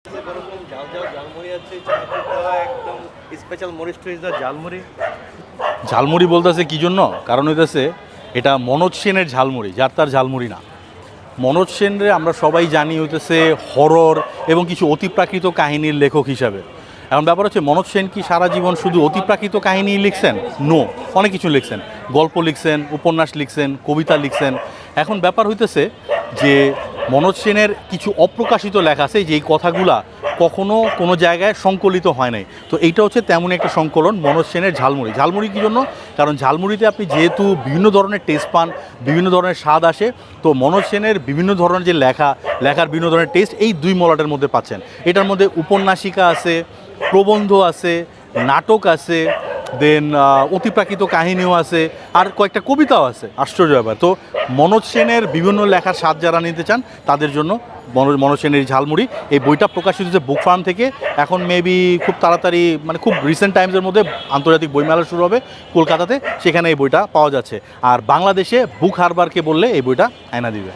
এরকম ঝাল ঝাল ঝালমুড়ি আছে, চানাচুরটা একদম স্পেশাল মরিচ টরিচ দা ঝালমুড়ি। ঝালমুড়ি বলতেছে কি জন্য? কারণ হইতেছে এটা মনোজ সেনের ঝালমুড়ি, যার তার ঝালমুড়ি না। মনোজ সেনরে আমরা সবাই জানি হইতেছে হরর এবং কিছু অতিপ্রাকৃত কাহিনীর লেখক হিসাবে। এখন ব্যাপার হচ্ছে মনোজ সেন কি সারা জীবন শুধু অতিপ্রাকৃত কাহিনী লিখছেন? নো, অনেক কিছু লিখছেন, গল্প লিখছেন, উপন্যাস লিখছেন, কবিতা লিখছেন। এখন ব্যাপার হইতেছে যে মনোজ সেনের কিছু অপ্রকাশিত লেখা আছে যে এই কথাগুলা কখনো কোনো জায়গায় সংকলিত হয় নাই। তো এইটা হচ্ছে তেমন একটা সংকলন মনোজ সেনের ঝালমুড়ি। ঝালমুড়ি কী জন্য? কারণ ঝালমুড়িতে আপনি যেহেতু বিভিন্ন ধরনের টেস্ট পান, বিভিন্ন ধরনের স্বাদ আসে, তো মনোজ সেনের বিভিন্ন ধরনের যে লেখার বিভিন্ন ধরনের টেস্ট এই দুই মলাটের মধ্যে পাচ্ছেন। এটার মধ্যে উপন্যাসিকা আছে, প্রবন্ধ আছে, নাটক আছে, দেন অতিপ্রাকৃত কাহিনীও আছে, আর কয়েকটা কবিতাও আছে। আশ্চর্য ব্যাপার। তো মনোজ সেনের বিভিন্ন লেখার স্বাদ যারা নিতে চান তাদের জন্য মনোজ সেনের ঝালমুড়ি এই বইটা প্রকাশিত হচ্ছে বুক ফার্ম থেকে। এখন মেবি খুব তাড়াতাড়ি, মানে খুব রিসেন্ট টাইমসের মধ্যে আন্তর্জাতিক বইমেলা শুরু হবে কলকাতাতে, সেখানে এই বইটা পাওয়া যাচ্ছে। আর বাংলাদেশে বুক হারবারকে বললে এই বইটা আয়না দিবে।